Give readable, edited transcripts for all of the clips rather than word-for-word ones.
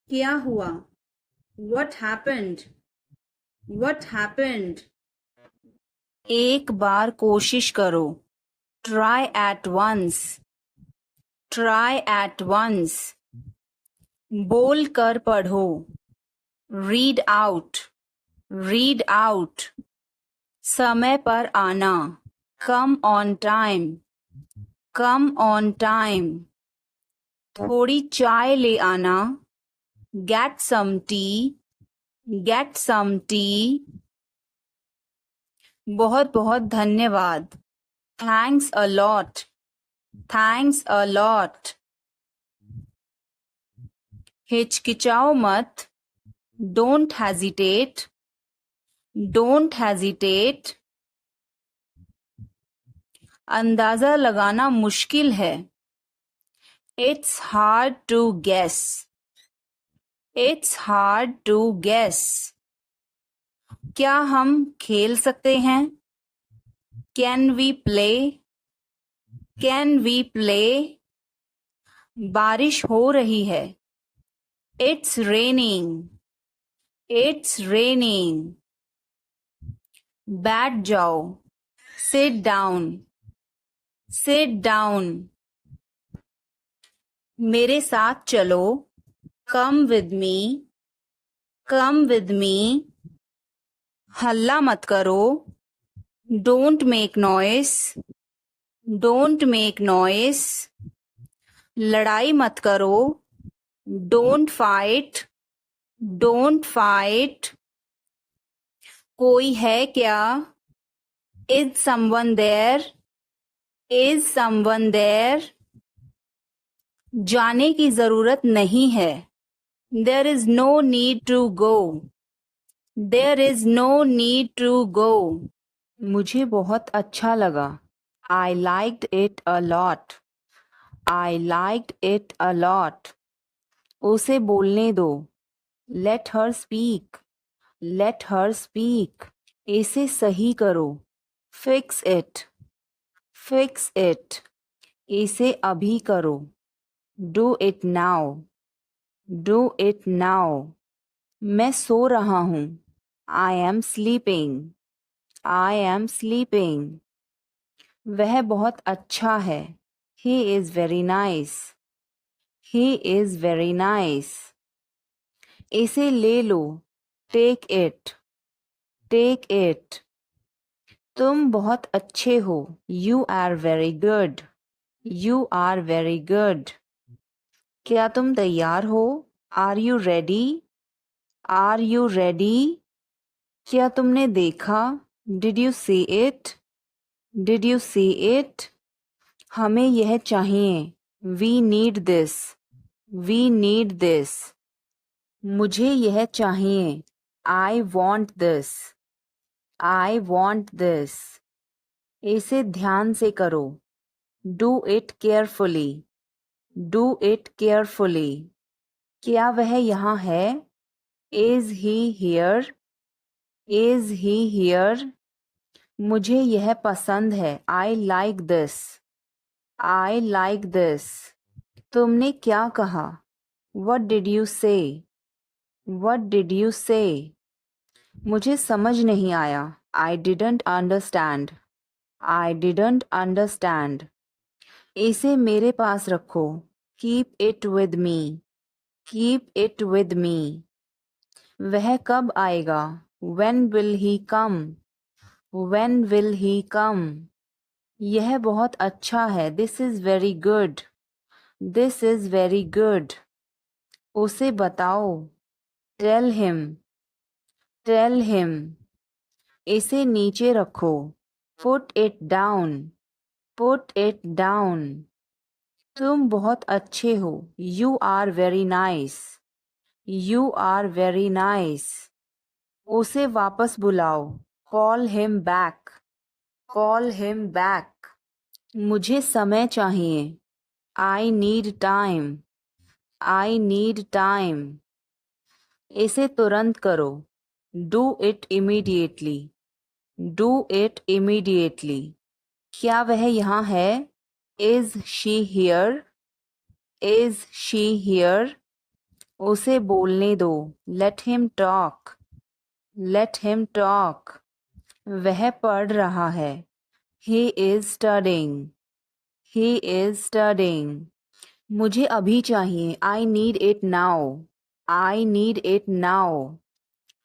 क्या हुआ? What happened? What happened? एक बार कोशिश करो. Try at once. Try at once. बोल कर पढ़ो. Read out. Read out. समय पर आना. Come on time. Come on time. थोड़ी चाय ले आना. Get some tea. Get some tea. बहुत बहुत धन्यवाद. Thanks a lot. Thanks a lot. हिचकिचाओ मत. Don't hesitate. Don't hesitate. अंदाजा लगाना मुश्किल है. It's hard to guess. It's hard to guess. क्या हम खेल सकते हैं? Can we play? Can we play? बारिश हो रही है. It's raining. It's raining. बैठ जाओ. Sit down. Sit down. मेरे साथ चलो. Come with me. Come with me. हल्ला मत करो. Don't make noise. Don't make noise. लड़ाई मत करो. Don't fight. Don't fight. कोई है क्या? Is someone there? Is someone there? जाने की जरूरत नहीं है. There is no need to go. There is no need to go. मुझे बहुत अच्छा लगा. I liked it a lot. I liked it a lot. उसे बोलने दो. Let her speak. Let her speak. इसे सही करो. Fix it. Fix it. इसे अभी करो. Do it now. Do it now. मैं सो रहा हूँ. I am sleeping. I am sleeping. वह बहुत अच्छा है. He is very nice. He is very nice. इसे ले लो. Take it. Take it. तुम बहुत अच्छे हो. You are very good. You are very good. क्या तुम तैयार हो? Are you ready? Are you ready? क्या तुमने देखा? Did you see it? Did you see it? हमें यह चाहिए. We need this. We need this. मुझे यह चाहिए. I want this. I want this. इसे ध्यान से करो. Do it carefully. Do it carefully. क्या वह यहाँ है? Is he here? Is he here? मुझे यह पसंद है. I like this. I like this. तुमने क्या कहा? What did you say? What did you say? मुझे समझ नहीं आया. I didn't understand. I didn't understand. इसे मेरे पास रखो. Keep it with me. Keep it with me. वह कब आएगा? When will he come? When will he come? यह बहुत अच्छा है. This is very good. This is very good. उसे बताओ. Tell him. Tell him. इसे नीचे रखो. Put it down. Put it down. तुम बहुत अच्छे हो. You are very nice. You are very nice. उसे वापस बुलाओ. Call him back. Call him back. मुझे समय चाहिए. I need time. I need time. इसे तुरंत करो. Do it immediately. Do it immediately. क्या वह यहाँ है? Is she here? Is she here? उसे बोलने दो, let him talk, let him talk. वह पढ़ रहा है, he is studying, he is studying. मुझे अभी चाहिए, I need it now, I need it now.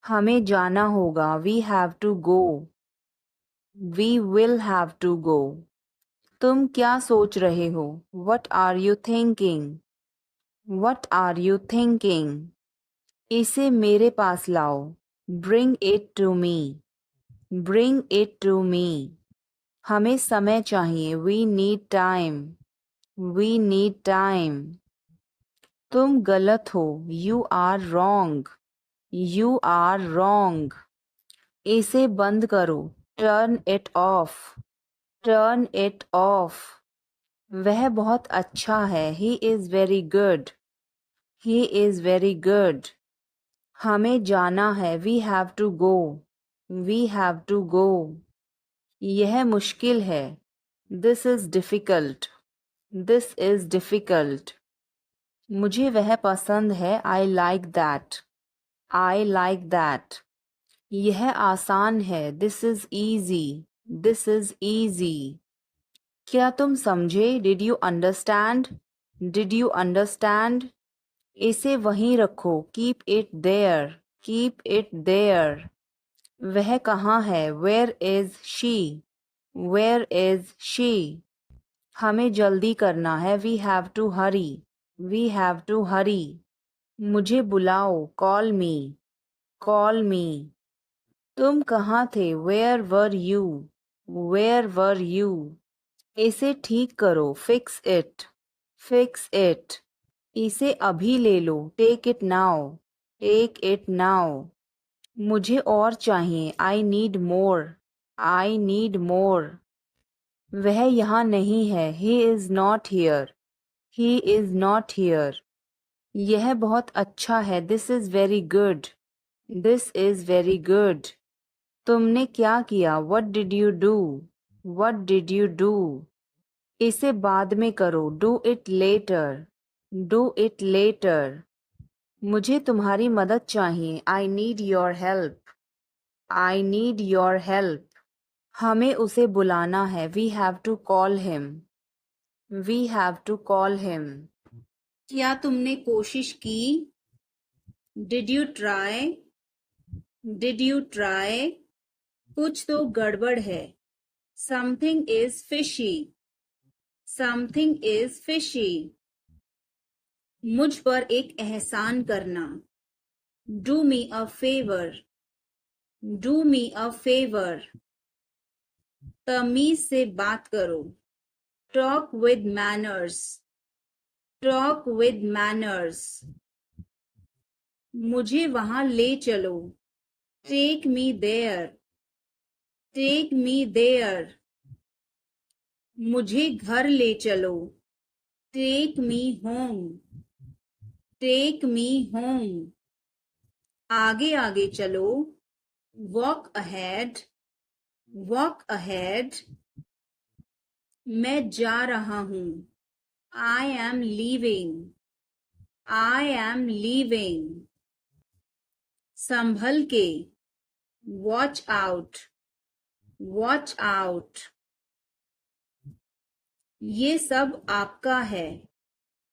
हमें जाना होगा, we have to go, we will have to go. तुम क्या सोच रहे हो, what are you thinking, what are you thinking. इसे मेरे पास लाओ, bring it to me, bring it to me. हमें समय चाहिए, we need time, we need time. तुम गलत हो, you are wrong, you are wrong. इसे बंद करो, turn it off, turn it off. वह बहुत अच्छा है, he is very good, he is very good. हमें जाना है, we have to go, we have to go. यह मुश्किल है, this is difficult, this is difficult. मुझे वह पसंद है, I like that, I like that. यह आसान है, this is easy, this is easy. क्या तुम समझे, did you understand, did you understand. इसे वहीं रखो, keep it there, keep it there. वह कहाँ है, where is she, where is she. हमें जल्दी करना है, we have to hurry, we have to hurry. मुझे बुलाओ, कॉल मी, कॉल मी। तुम कहाँ थे, where were you, where were you. इसे ठीक करो, फिक्स इट, फिक्स इट। इसे अभी ले लो, take it now, take it now. मुझे और चाहिए, I need more, I need more. वह यहाँ नहीं है, he is not here, he is not here. यह बहुत अच्छा है, this is very good, this is very good. तुमने क्या किया, what did you do, what did you do. इसे बाद में करो, do it later, do it later. मुझे तुम्हारी मदद चाहिए, I need your help, I need your help. हमें उसे बुलाना है, we have to call him, we have to call him. क्या तुमने कोशिश की, did you try, did you try. कुछ तो गड़बड़ है, something is fishy, something is fishy. मुझ पर एक एहसान करना, do me a favour, do me a favour. तमीज से बात करो, talk with manners, talk with manners. मुझे वहां ले चलो, take me there, take me there. मुझे घर ले चलो, take me home, take me home. आगे आगे चलो, वॉक अहेड, वॉक अहेड। मैं जा रहा हूं, I am leaving, I am leaving. संभल के, वॉच आउट, वॉच आउट। ये सब आपका है,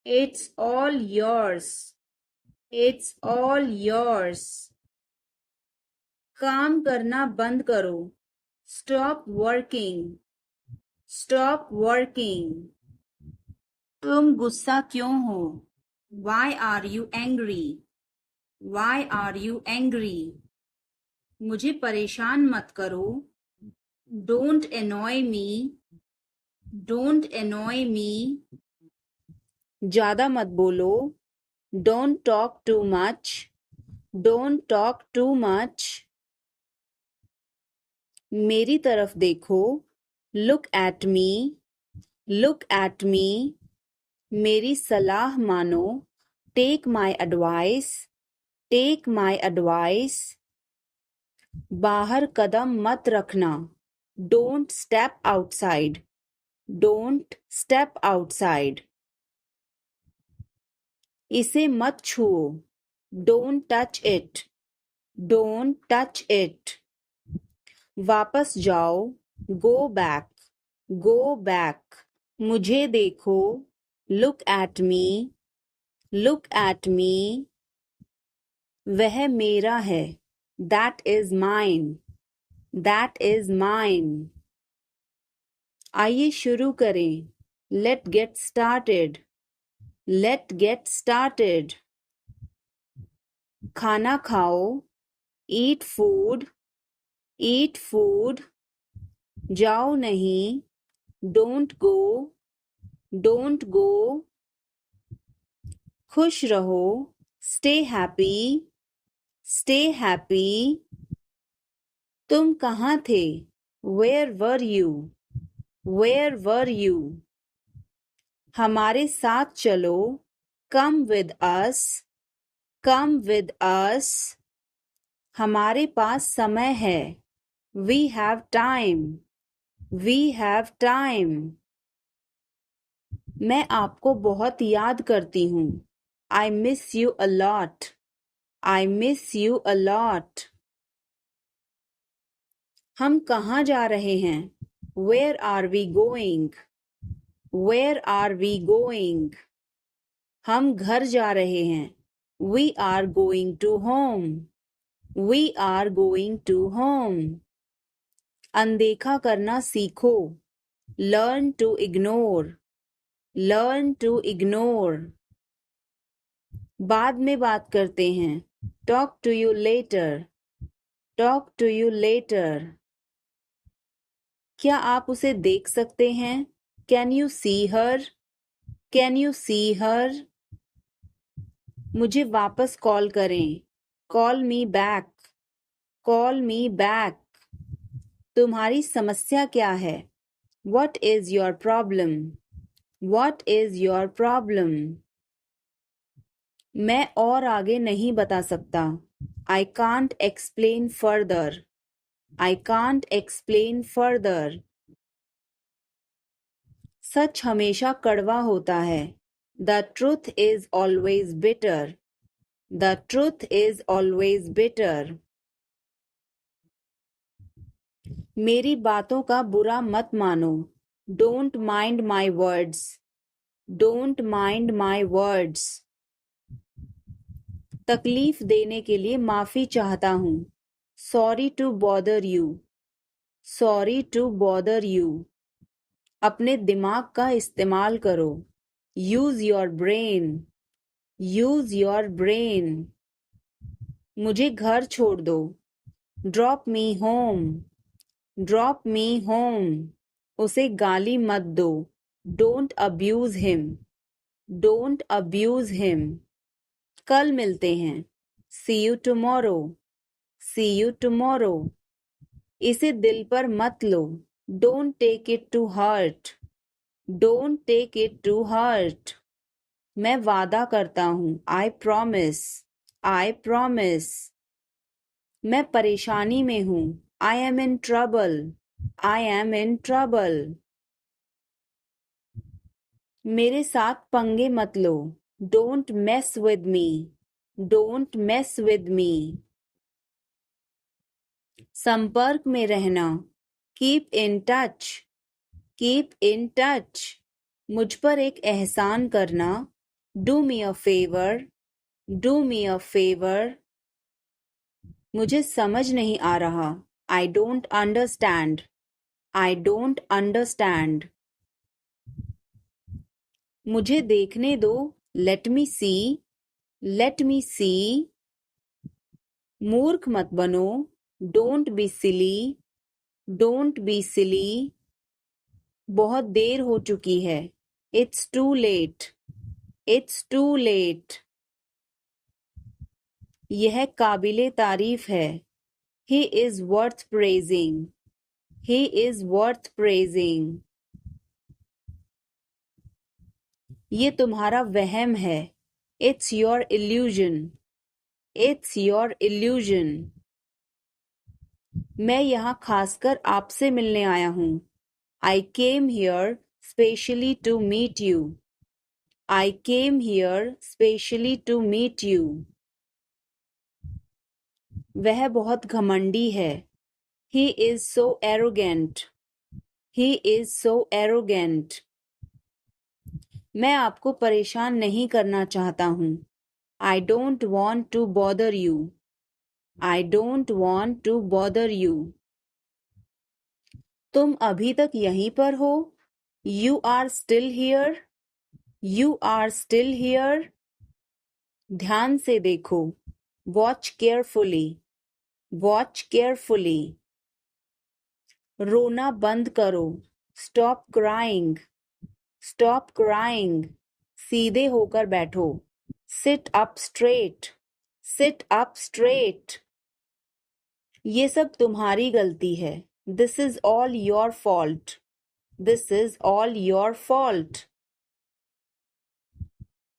it's all yours, it's all yours. काम करना बंद करो, स्टॉप वर्किंग, स्टॉप वर्किंग। तुम गुस्सा क्यों हो, why are you angry, why are you angry. मुझे परेशान मत करो, don't annoy me, don't annoy me. ज्यादा मत बोलो, don't talk too much, don't talk too much. मेरी तरफ देखो, look at me, look at me. मेरी सलाह मानो, take my advice, take my advice. बाहर कदम मत रखना, don't step outside, don't step outside. इसे मत छुओ, Don't touch it. Don't touch it. वापस जाओ. Go back. Go back. मुझे देखो. Look at me. Look at me. वह मेरा है. That is mine. That is mine. आइए शुरू करें. Let's get started. Let's get started. खाना खाओ. Eat food. Eat food. जाओ नहीं. Don't go. Don't go. खुश रहो. Stay happy. Stay happy. तुम कहाँ थे? Where were you? Where were you? हमारे साथ चलो. Come with us. Come with us. हमारे पास समय है. We have time. We have time. मैं आपको बहुत याद करती हूँ. I miss you a lot. I miss you a lot. हम कहाँ जा रहे हैं? Where are we going? Where are we going? हम घर जा रहे हैं. We are going to home. We are going to home. अनदेखा करना सीखो. Learn to ignore. Learn to ignore. बाद में बात करते हैं. Talk to you later. Talk to you later. क्या आप उसे देख सकते हैं? Can you see her? Can you see her? मुझे वापस कॉल करें. Call me back. Call me back. तुम्हारी समस्या क्या है? What is your problem? What is your problem? मैं और आगे नहीं बता सकता. I can't explain further. I can't explain further. सच हमेशा कड़वा होता है. The truth is always bitter. The truth is always bitter. मेरी बातों का बुरा मत मानो. Don't mind my words. Don't mind my words. तकलीफ देने के लिए माफी चाहता हूँ. Sorry to bother you. Sorry to bother you. अपने दिमाग का इस्तेमाल करो. Use your brain. Use your brain. मुझे घर छोड़ दो. Drop me home. Drop me home. उसे गाली मत दो. Don't abuse him. Don't abuse him. कल मिलते हैं. See you tomorrow. See you tomorrow. इसे दिल पर मत लो. Don't take it to heart. Don't take it to heart. मैं वादा करता हूँ. I promise. I promise. मैं परेशानी में हूँ. I am in trouble. I am in trouble. मेरे साथ पंगे मत लो. Don't mess with me. Don't mess with me. संपर्क में रहना. Keep in touch. Keep in touch. मुझ पर एक एहसान करना. Do me a favor. Do me a favor. मुझे समझ नहीं आ रहा. I don't understand. I don't understand. मुझे देखने दो. Let me see. Let me see. मूर्ख मत बनो. Don't be silly. Don't be silly. बहुत देर हो चुकी है. It's too late. It's too late. यह काबिले तारीफ है. He is worth praising. He is worth praising. ये तुम्हारा वहम है. It's your illusion. It's your illusion. मैं यहाँ खासकर आपसे मिलने आया हूँ. I came here specially to meet you. I came here specially to meet you. वह बहुत घमंडी है. He is so arrogant. He is so arrogant. मैं आपको परेशान नहीं करना चाहता हूँ. I don't want to bother you. I don't want to bother you. तुम अभी तक यहीं पर हो? You are still here. You are still here. ध्यान से देखो. Watch carefully. Watch carefully. रोना बंद करो. Stop crying. Stop crying. सीधे होकर बैठो. Sit up straight. Sit up straight. ये सब तुम्हारी गलती है. This is all your fault. This is all your fault.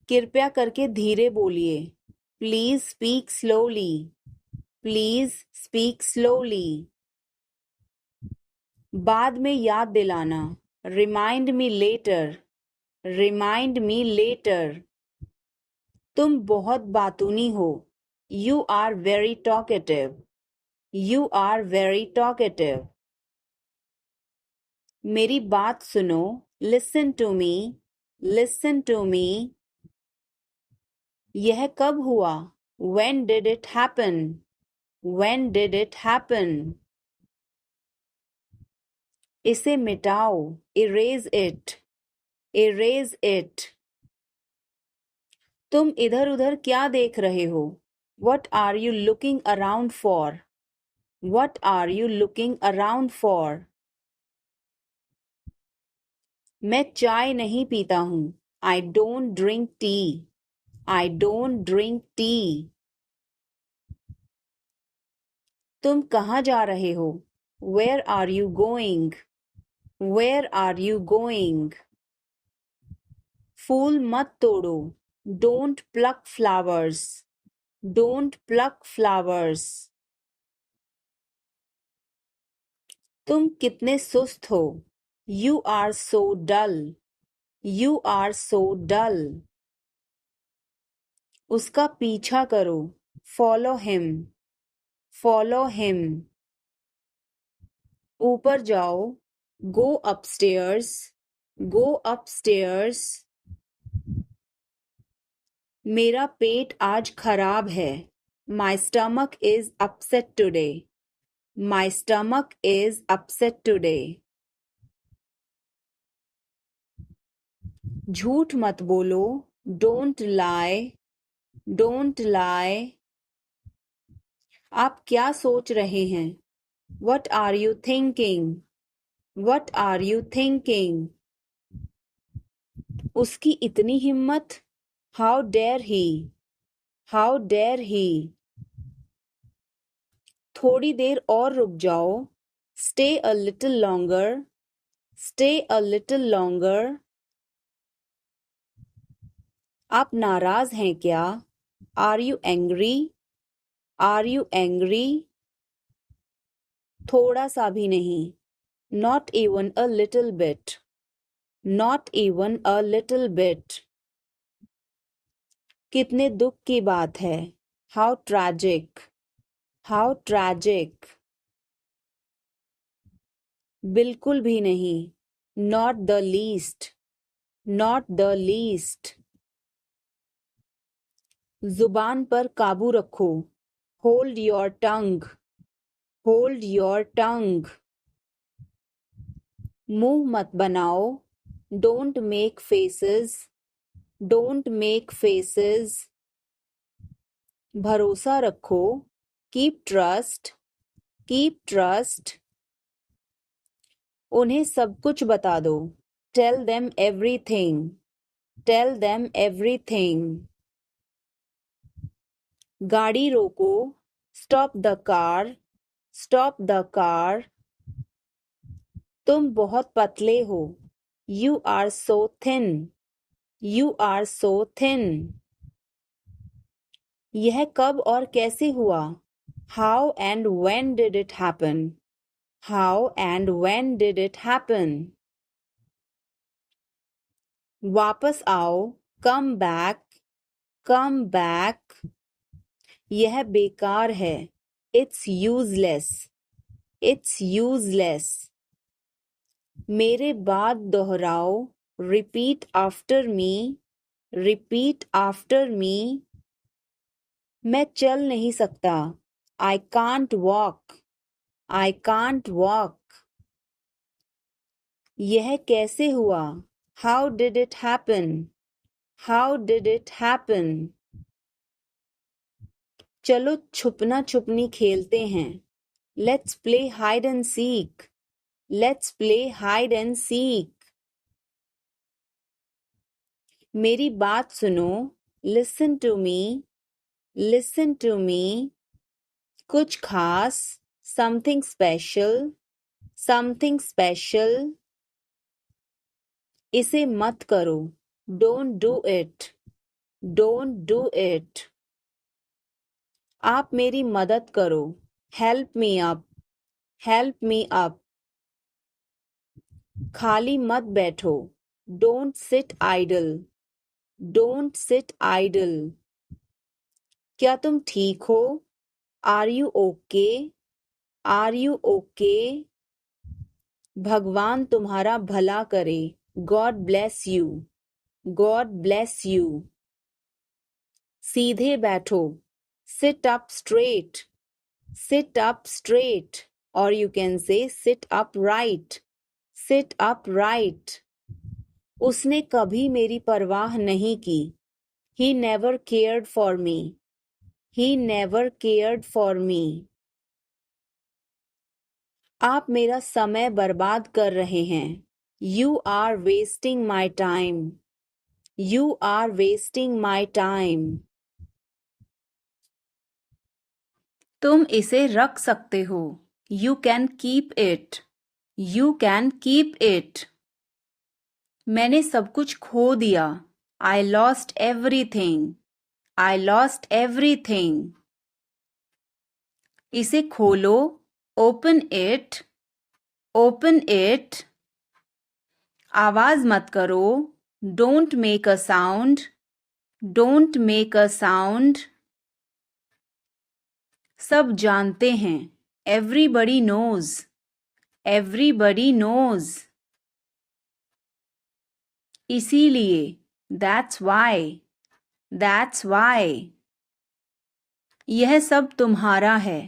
कृपया करके धीरे बोलिए. Please speak slowly. Please speak slowly. बाद में याद दिलाना. Remind me later. Remind me later. तुम बहुत बातूनी हो. You are very talkative. You are very talkative. मेरी बात सुनो. Listen to me. Listen to me. यह कब हुआ? When did it happen? When did it happen? इसे मिटाओ. Erase it. Erase it. तुम इधर उधर क्या देख रहे हो? What are you looking around for? What are you looking around for? मैं चाय नहीं पीता हूँ. I don't drink tea. I don't drink tea. तुम कहाँ जा रहे हो? Where are you going? Where are you going? फूल मत तोड़ो. Don't pluck flowers. Don't pluck flowers. तुम कितने सुस्त हो. You are so dull. You are so dull. उसका पीछा करो. Follow him. Follow him. ऊपर जाओ. Go upstairs. Go upstairs. मेरा पेट आज खराब है. My stomach is upset today. My stomach is upset today. झूठ मत बोलो. Don't lie. Don't lie. आप क्या सोच रहे हैं? What are you thinking? What are you thinking? उसकी इतनी हिम्मत. How dare he? How dare he? थोड़ी देर और रुक जाओ. Stay a little longer. Stay a little longer. आप नाराज हैं क्या? Are you angry? Are you angry? थोड़ा सा भी नहीं. Not even a little bit. Not even a little bit. कितने दुख की बात है. How tragic. How tragic. बिल्कुल भी नहीं. Not the least. Not the least. जुबान पर काबू रखो. Hold your tongue. Hold your tongue. मुंह मत बनाओ. Don't make faces. Don't make faces. भरोसा रखो. Keep trust. Keep trust. उन्हें सब कुछ बता दो. Tell them everything. Tell them everything. गाड़ी रोको. Stop the car. Stop the car. तुम बहुत पतले हो. You are so thin. You are so thin. यह कब और कैसे हुआ? How and when did it happen? How and when did it happen? वापस आओ. Come back. Come back. यह बेकार है. It's useless. It's useless. मेरे बाद दोहराओ. Repeat after me. Repeat after me. मैं चल नहीं सकता. I can't walk. I can't walk. यह कैसे हुआ? How did it happen? How did it happen? चलो छुपना छुपनी खेलते हैं. Let's play hide and seek. Let's play hide and seek. मेरी बात सुनो. Listen to me. Listen to me. कुछ खास. Something special. Something special. इसे मत करो. Don't do it. Don't do it. आप मेरी मदद करो. Help me up. Help me up. खाली मत बैठो. Don't sit idle. Don't sit idle. क्या तुम ठीक हो? Are you okay? Are you okay? भगवान तुम्हारा भला करे. God bless you. God bless you. सीधे बैठो. Sit up straight. Sit up straight. Or you can say sit upright. Sit upright. उसने कभी मेरी परवाह नहीं की. He never cared for me. He never cared for me. आप मेरा समय बर्बाद कर रहे हैं. You are wasting my time. You are wasting my time. तुम इसे रख सकते हो. You can keep it. You can keep it. मैंने सब कुछ खो दिया. I lost everything. I lost everything. इसे खोलो. Open it. Open it. आवाज मत करो. Don't make a sound. Don't make a sound. सब जानते हैं. Everybody knows. Everybody knows. इसीलिए. That's why. That's why. यह सब तुम्हारा है.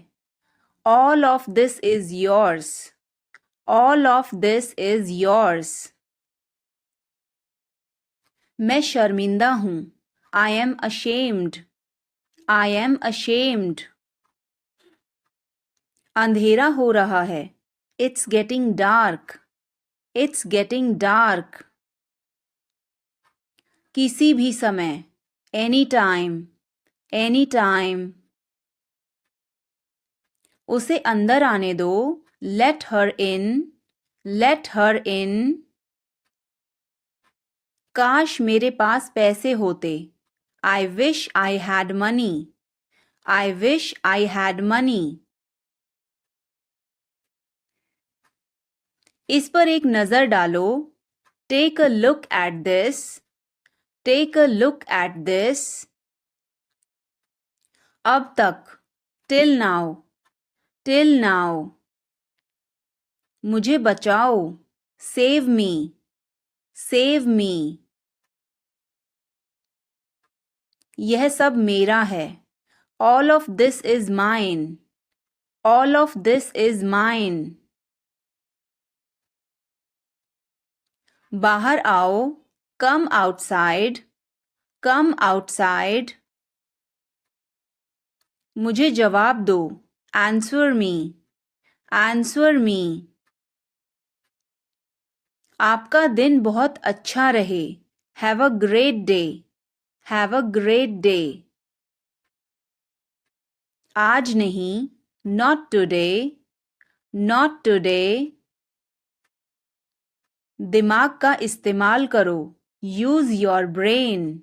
All of this is yours. All of this is yours. मैं शर्मिंदा हूँ. I am ashamed. I am ashamed. अंधेरा हो रहा है. It's getting dark. It's getting dark. किसी भी समय. Anytime. Anytime. उसे अंदर आने दो. Let her in. Let her in. काश मेरे पास पैसे होते. I wish I had money. I wish I had money. इस पर एक नजर डालो. Take a look at this. Take a look at this. अब तक. Till now. Till now. मुझे बचाओ. Save me. Save me. यह सब मेरा है. All of this is mine. All of this is mine. बाहर आओ. Come outside. Come outside. मुझे जवाब दो. Answer me. Answer me. आपका दिन बहुत अच्छा रहे. Have a great day. Have a great day. आज नहीं. Not today. Not today. दिमाग का इस्तेमाल करो. Use your brain.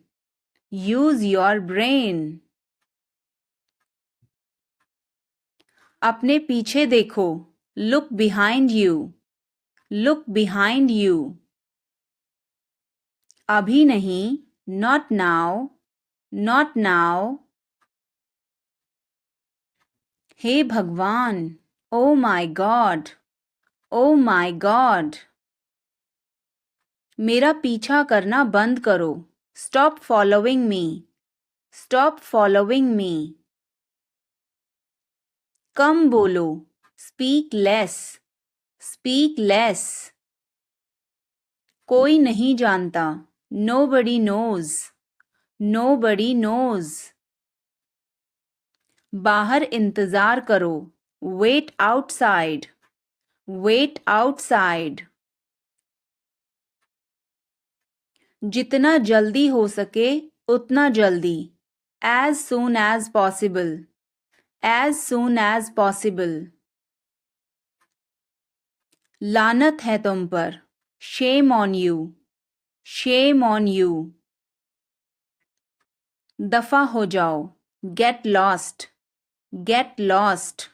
Use your brain. अपने पीछे देखो. Look behind you. Look behind you. अभी नहीं. Not now. Not now. हे भगवान, oh my God, oh my God. मेरा पीछा करना बंद करो, stop following me, stop following me. कम बोलो, स्पीक लेस, स्पीक लेस। कोई नहीं जानता, nobody knows, nobody knows। बाहर इंतजार करो, wait outside, wait outside। जितना जल्दी हो सके उतना जल्दी, as soon as possible, as soon as possible। लानत है तुम पर, shame on you, shame on you। दफा हो जाओ, get lost, get lost।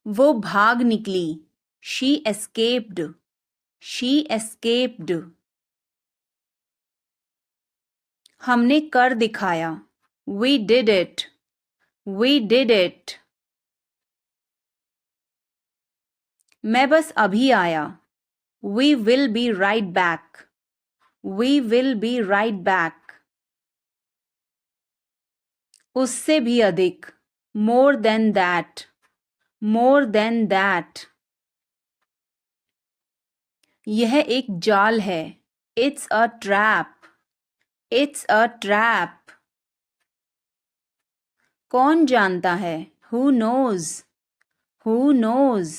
वो भाग निकली, she escaped, she escaped। हमने कर दिखाया, we did it, we did it। मैं बस अभी आया, we will be right back, we will be right back। उससे भी अधिक, more than that, more than that। यह एक जाल है, it's a trap, it's a trap। कौन जानता है, who knows, who knows।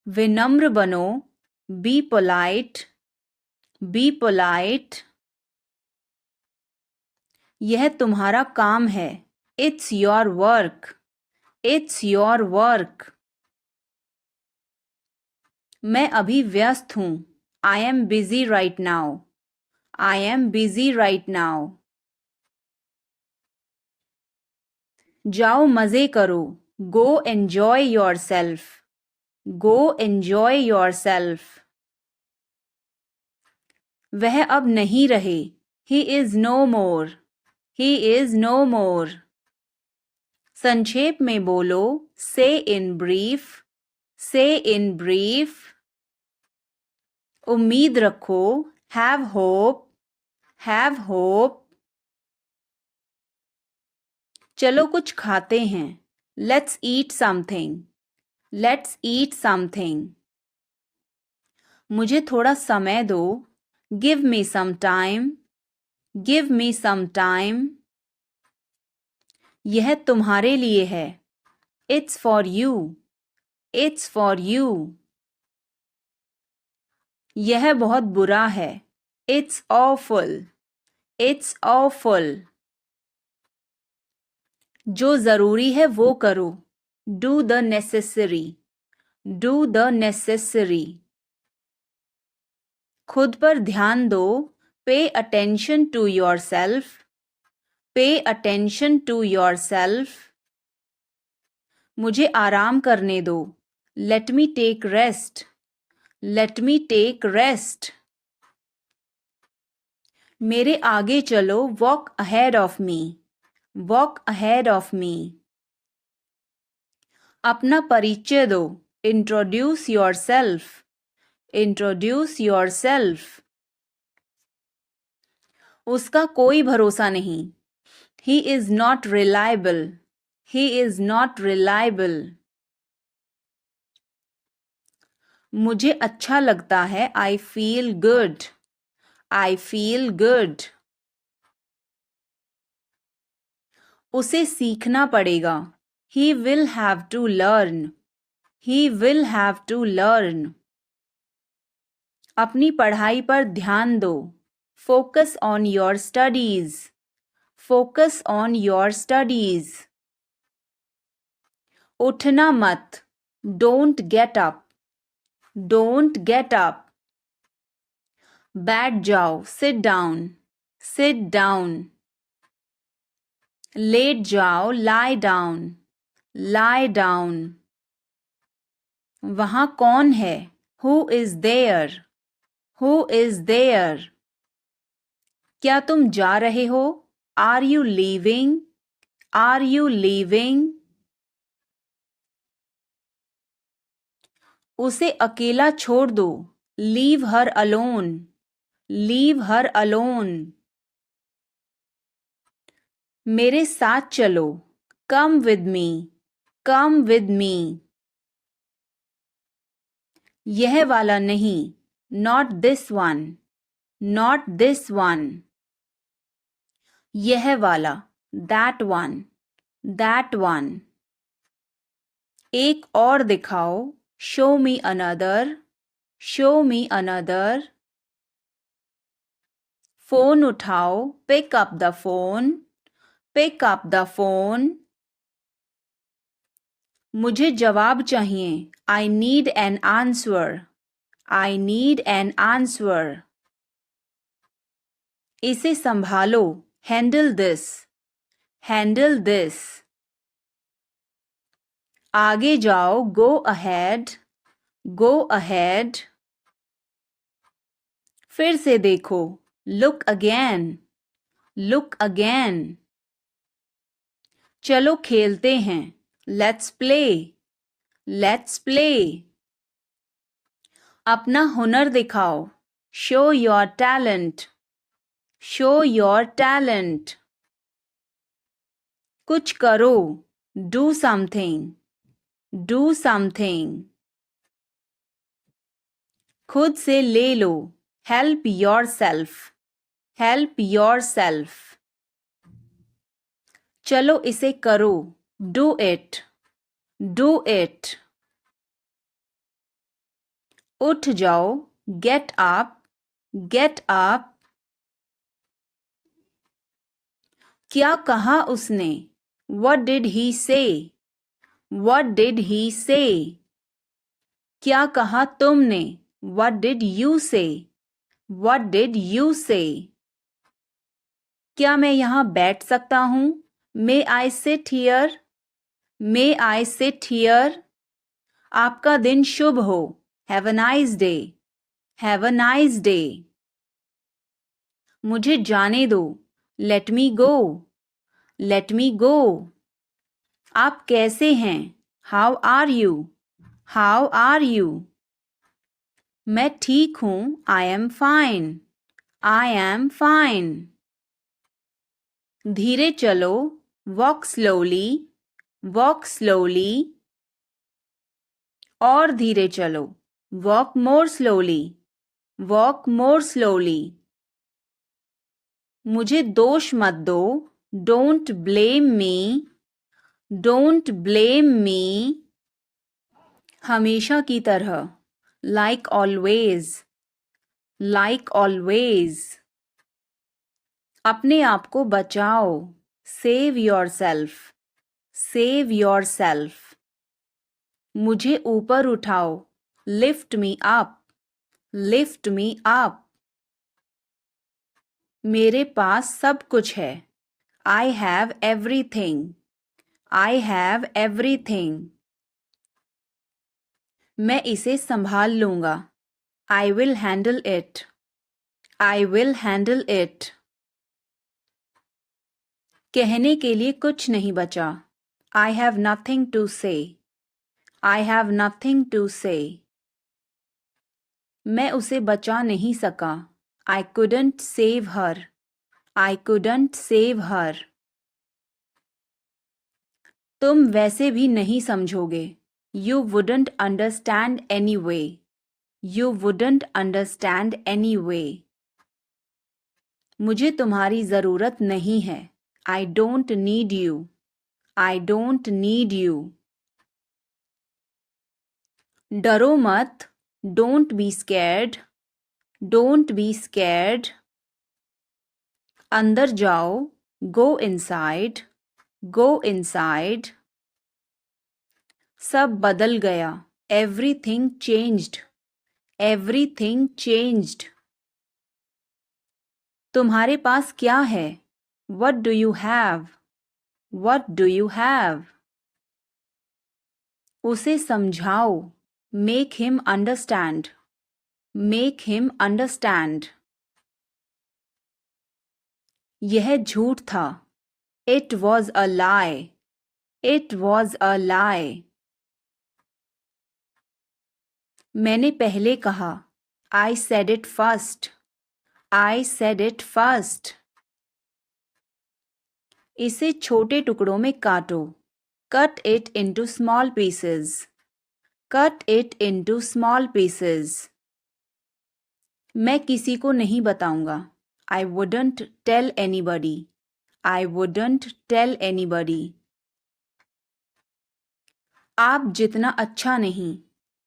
विनम्र बनो, be polite, be polite। यह तुम्हारा काम है, it's your work, it's your work। मैं अभी व्यस्त हूँ, I am busy right now, I am busy right now। जाओ मजे करो, go enjoy yourself, go enjoy yourself। वह अब नहीं रहे, he is no more, he is no more। संक्षेप में बोलो, say in brief, say in brief। उम्मीद रखो, have hope, have hope। चलो कुछ खाते हैं, let's eat something, let's eat something। मुझे थोड़ा समय दो, give me some time, give me some time। यह तुम्हारे लिए है, it's for you, it's for you। यह बहुत बुरा है, it's awful, it's awful। जो जरूरी है वो करो, do the necessary, do the necessary। खुद पर ध्यान दो, pay attention to yourself, pay attention to yourself। मुझे आराम करने दो, let me take rest, let me take rest। मेरे आगे चलो, walk ahead of me, walk ahead of me। अपना परिचय दो, introduce yourself, introduce yourself। उसका कोई भरोसा नहीं, he is not reliable, he is not reliable। मुझे अच्छा लगता है, I feel good, I feel good। उसे सीखना पड़ेगा, he will have to learn, he will have to learn। अपनी पढ़ाई पर ध्यान दो, focus on your studies, focus on your studies। उठना मत, don't get up, don't get up। बैठ जाओ, sit down, sit down। लेट जाओ, lie down, lie down। वहाँ कौन है, who is there, who is there। क्या तुम जा रहे हो, Are you leaving? Are you leaving? उसे अकेला छोड़ दो. Leave her alone. Leave her alone. मेरे साथ चलो. Come with me. Come with me. यह वाला नहीं. Not this one. Not this one. यह वाला. That one. That one. एक और दिखाओ. Show me another. Show me another. Phone उठाओ. Pick up the phone. Pick up the phone. मुझे जवाब चाहिए. I need an answer. I need an answer. इसे संभालो. Handle this. Handle this. आगे जाओ. Go ahead. Go ahead. फिर से देखो. Look again. Look again. चलो खेलते हैं. Let's play. Let's play. अपना हुनर दिखाओ. Show your talent. Show your talent. कुछ करो. Do something. Do something. खुद से ले लो. Help yourself. Help yourself. चलो इसे करो. Do it. Do it. उठ जाओ. Get up. Get up. क्या कहा उसने? What did he say? What did he say? क्या कहा तुमने? What did you say? What did you say? क्या मैं यहाँ बैठ सकता हूँ? May I sit here? May I sit here? आपका दिन शुभ हो. Have a nice day. Have a nice day. मुझे जाने दो. Let me go. Let me go. आप कैसे हैं? How are you? How are you? मैं ठीक हूँ. I am fine. I am fine. धीरे चलो. Walk slowly. Walk slowly. और धीरे चलो. Walk more slowly. Walk more slowly. मुझे दोष मत दो. Don't blame me. Don't blame me. हमेशा की तरह. Like always. Like always. अपने आप को बचाओ. Save yourself. Save yourself. मुझे ऊपर उठाओ. Lift me up. Lift me up. मेरे पास सब कुछ है. I have everything. I have everything. मैं इसे संभाल लूंगा. I will handle it. I will handle it. कहने के लिए कुछ नहीं बचा. I have nothing to say. I have nothing to say. मैं उसे बचा नहीं सका. I couldn't save her. I couldn't save her. तुम वैसे भी नहीं समझोगे. You wouldn't understand anyway. You wouldn't understand anyway. मुझे तुम्हारी ज़रूरत नहीं है. I don't need you. I don't need you. डरो मत. Don't be scared. Don't be scared. अंदर जाओ. Go inside. Go inside. सब बदल गया. Everything changed. Everything changed. तुम्हारे पास क्या है? What do you have? What do you have? उसे समझाओ. Make him understand. Make him understand. यह झूठ था. It was a lie. It was a lie. मैंने पहले कहा. I said it first. I said it first. इसे छोटे टुकड़ों में काटो. Cut it into small pieces. Cut it into small pieces. मैं किसी को नहीं बताऊंगा. I wouldn't tell anybody. I wouldn't tell anybody. आप जितना अच्छा नहीं.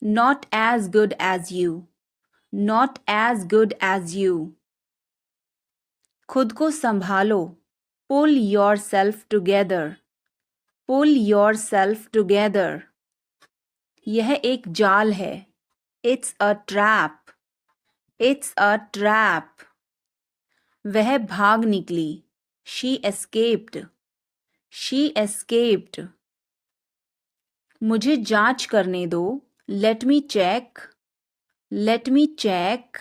Not as good as you. Not as good as you. खुद को संभालो. Pull yourself together. Pull yourself together. यह एक जाल है. It's a trap. It's a trap. वह भाग निकली. She escaped. She escaped. मुझे जांच करने दो. Let me check. Let me check.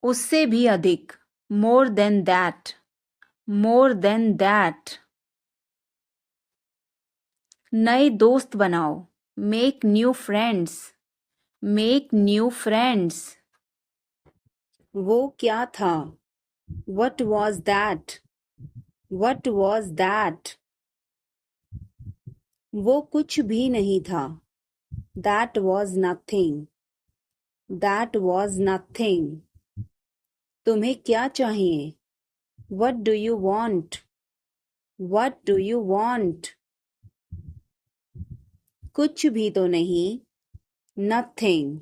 उससे भी अधिक. More than that. More than that. नए दोस्त बनाओ. Make new friends. Make new friends. वो क्या था? What was that? What was that? वो कुछ भी नहीं था. That was nothing. That was nothing. तुम्हें क्या चाहिए? What do you want? What do you want? कुछ भी तो नहीं. Nothing.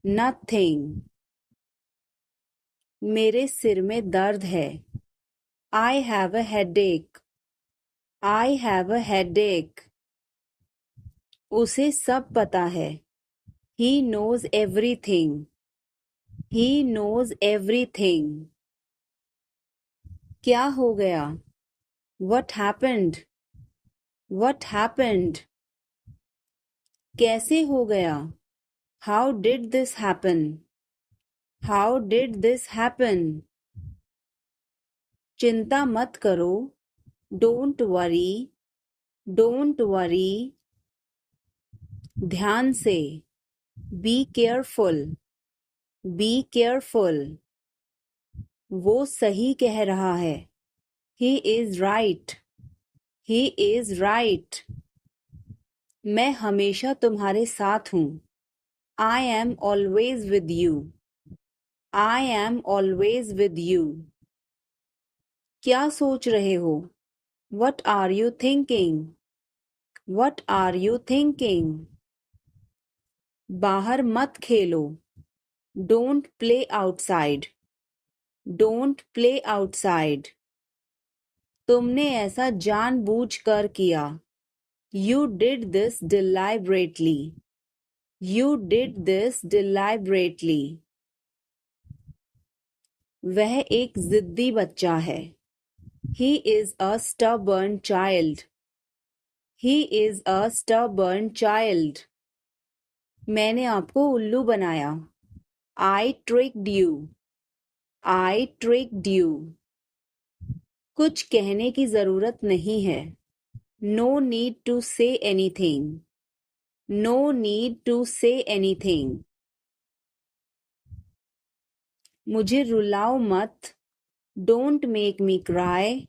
Nothing. मेरे सिर में दर्द है. I have a headache. I have a headache. उसे सब पता है. He knows everything. He knows everything. क्या हो गया? What happened? What happened? कैसे हो गया? How did this happen? How did this happen? चिंता मत करो. Don't worry. Don't worry. ध्यान से. Be careful. Be careful. वो सही कह रहा है. He is right. He is right. मैं हमेशा तुम्हारे साथ हूँ. I am always with you. I am always with you. क्या सोच रहे हो? What are you thinking? What are you thinking? बाहर मत खेलो. Don't play outside. Don't play outside. तुमने ऐसा जानबूझकर किया. You did this deliberately. You did this deliberately. वह एक जिद्दी बच्चा है. He is a stubborn child. He is a stubborn child. मैंने आपको उल्लू बनाया. I tricked you. I tricked you. कुछ कहने की जरूरत नहीं है. No need to say anything. No need to say anything. मुझे रुलाओ मत. Don't make me cry.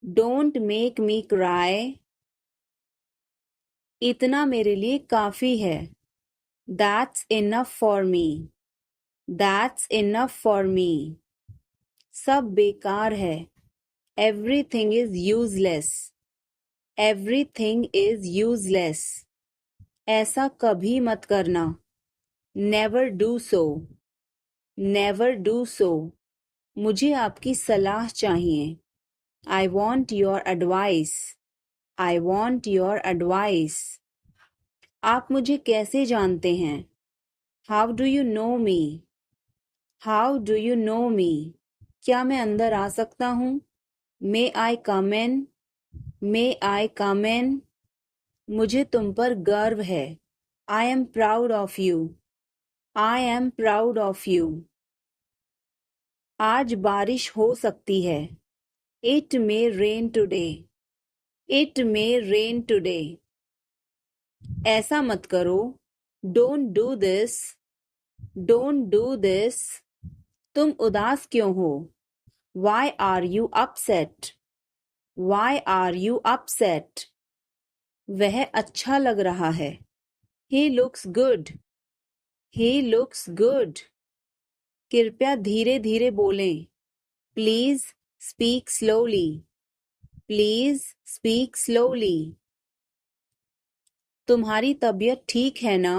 Don't make me cry. इतना मेरे लिए काफी है. That's enough for me. That's enough for me. सब बेकार है. Everything is useless. Everything is useless. ऐसा कभी मत करना. Never do so. Never do so. मुझे आपकी सलाह चाहिए. I want your advice. I want your advice. आप मुझे कैसे जानते हैं? How do you know me? How do you know me? क्या मैं अंदर आ सकता हूँ? May I come in? May I come in? मुझे तुम पर गर्व है. I am proud of you. I am proud of you. आज बारिश हो सकती है। It may rain today. It may rain today. ऐसा मत करो। Don't do this. Don't do this. तुम उदास क्यों हो? Why are you upset? Why are you upset? वह अच्छा लग रहा है। He looks good. He looks good. कृपया धीरे धीरे बोलें। Please speak slowly. Please speak slowly. तुम्हारी तबीयत ठीक है ना?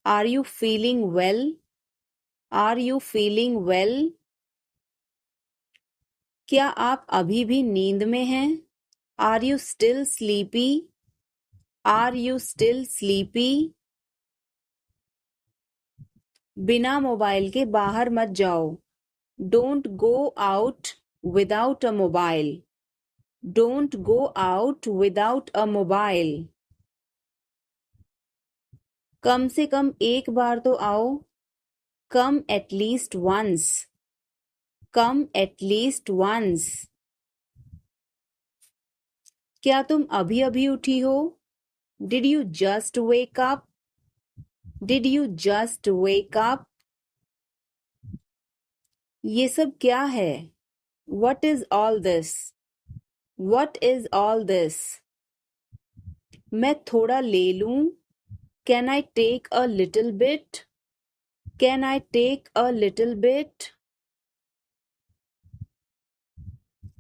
Are you feeling well? Are you feeling well? क्या आप अभी भी नींद में हैं? Are you still sleepy? Are you still sleepy? बिना मोबाइल के बाहर मत जाओ। Don't go out without a mobile. Don't go out without a mobile. कम से कम एक बार तो आओ। Come at least once. Come at least once. क्या तुम अभी अभी उठी हो? Did you just wake up? Did you just wake up? ये सब क्या है? What is all this? What is all this? मैं थोड़ा ले लूं? Can I take a little bit? Can I take a little bit?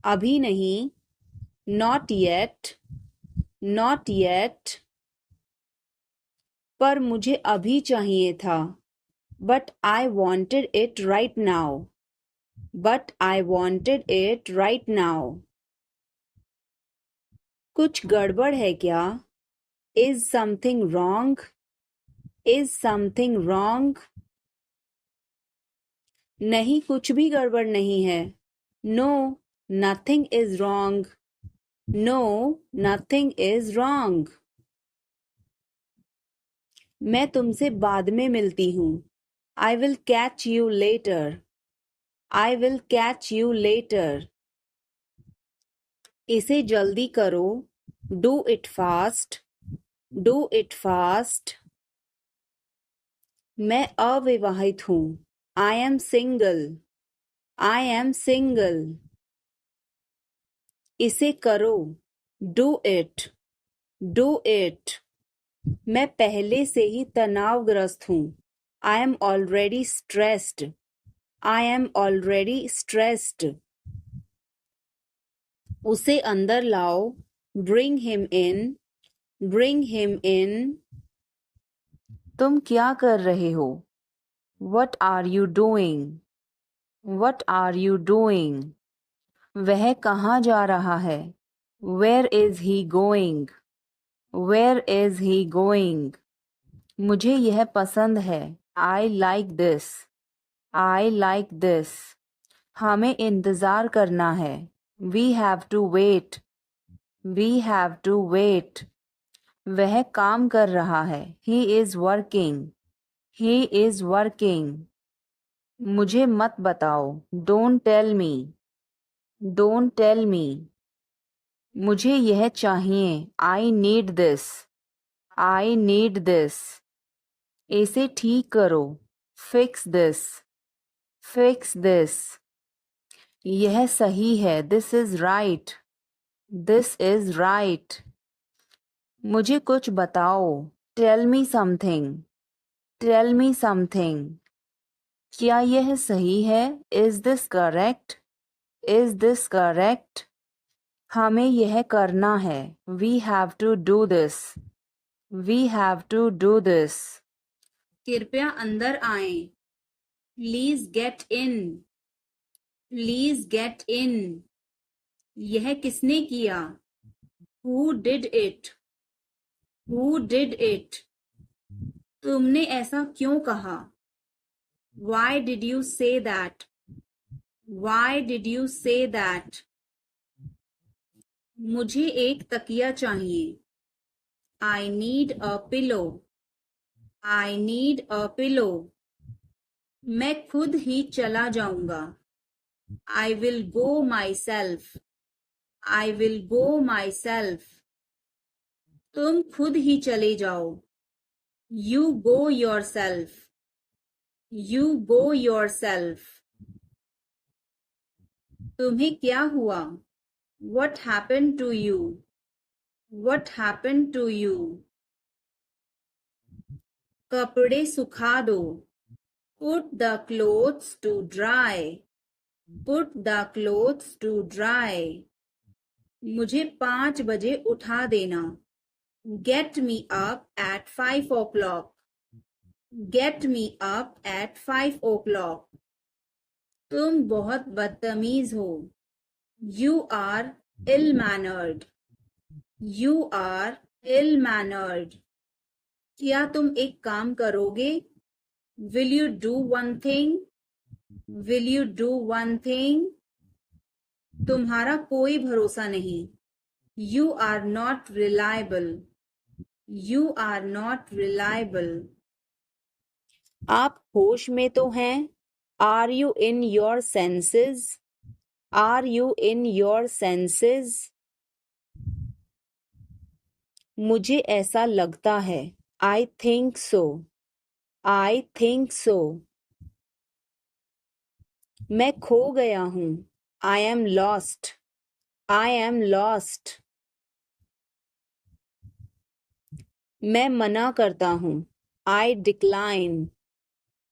अभी नहीं। Not yet. Not yet. पर मुझे अभी चाहिए था। But I wanted it right now. But I wanted it right now. कुछ गड़बड़ है क्या? Is something wrong? Is something wrong? नहीं, कुछ भी गड़बड़ नहीं है। No, nothing is wrong. No, nothing is wrong. मैं तुमसे बाद में मिलती हूँ। I will catch you later. I will catch you later. इसे जल्दी करो। Do it fast. Do it fast. मैं अविवाहित हूँ। I am single. I am single. इसे करो। Do it. Do it. मैं पहले से ही तनावग्रस्त हूँ। I am already stressed. I am already stressed. उसे अंदर लाओ। Bring him in. Bring him in. तुम क्या कर रहे हो? What are you doing? What are you doing? वह कहाँ जा रहा है? Where is he going? Where is he going? मुझे यह पसंद है। I like this. I like this. हमें इंतज़ार करना है। We have to wait. We have to wait. वह काम कर रहा है। He is working. He is working. मुझे मत बताओ। Don't tell me. Don't tell me. मुझे यह चाहिए। I need this. I need this. इसे ठीक करो। Fix this. Fix this. यह सही है। This is right. This is right. मुझे कुछ बताओ। Tell me something. Tell me something. क्या यह सही है? Is this correct? Is this correct? हमें यह करना है। We have to do this. We have to do this. कृपया अंदर आएं। Please get in. Please get in. यह किसने किया? Who did it? Who did it? तुमने ऐसा क्यों कहा? Why did you say that? Why did you say that? मुझे एक तकिया चाहिए। I need a pillow. I need a pillow. मैं खुद ही चला जाऊंगा। I will go myself. I will go myself. तुम खुद ही चले जाओ. You go yourself. You go yourself. तुम्हें क्या हुआ? What happened to you? What happened to you? कपड़े सुखा दो. Put the clothes to dry. Put the clothes to dry. मुझे 5 बजे उठा देना. Get me up at 5 o'clock. Get me up at 5 o'clock. तुम बहुत बदतमीज हो. You are ill-mannered. You are ill-mannered. क्या तुम एक काम करोगे? Will you do one thing? Will you do one thing? तुम्हारा कोई भरोसा नहीं. You are not reliable. You are not reliable. आप होश में तो हैं? Are you in your senses? Are you in your senses? मुझे ऐसा लगता है. I think so. I think so. मैं खो गया हूँ. I am lost. I am lost. मैं मना करता हूँ. I decline.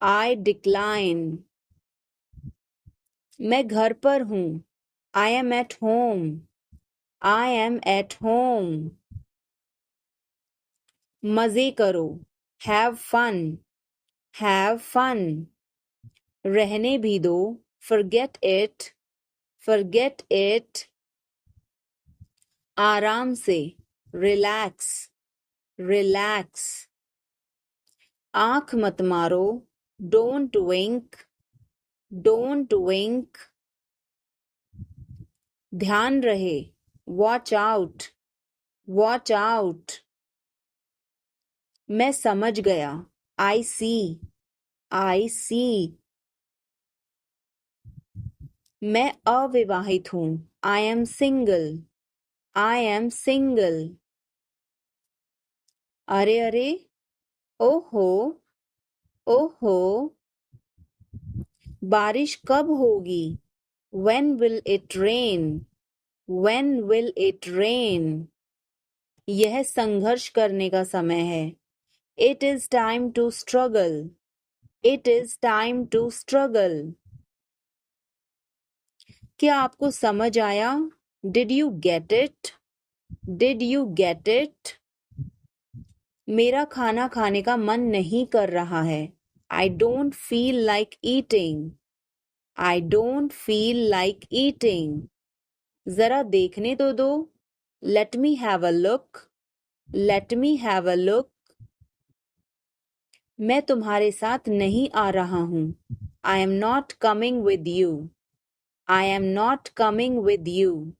I decline. मैं घर पर हूँ. I am at home. I am at home. मजे करो. Have fun. Have fun. रहने भी दो. Forget it. Forget it. आराम से. Relax. Relax. आँख मत मारो. Don't wink. Don't wink. ध्यान रहे. Watch out. Watch out. मैं समझ गया. I see. I see. मैं अविवाहित हूँ. I am single. I am single. अरे अरे. ओहो. ओहो. बारिश कब होगी? When will it rain? When will it rain? यह संघर्ष करने का समय है. It is time to struggle. It is time to struggle. क्या आपको समझ आया? Did you get it? Did you get it? मेरा खाना खाने का मन नहीं कर रहा है. I don't feel like eating. I don't feel like eating. जरा देखने तो दो. Let me have a look. Let me have a look. मैं तुम्हारे साथ नहीं आ रहा हूँ. I am not coming with you. I am not coming with you.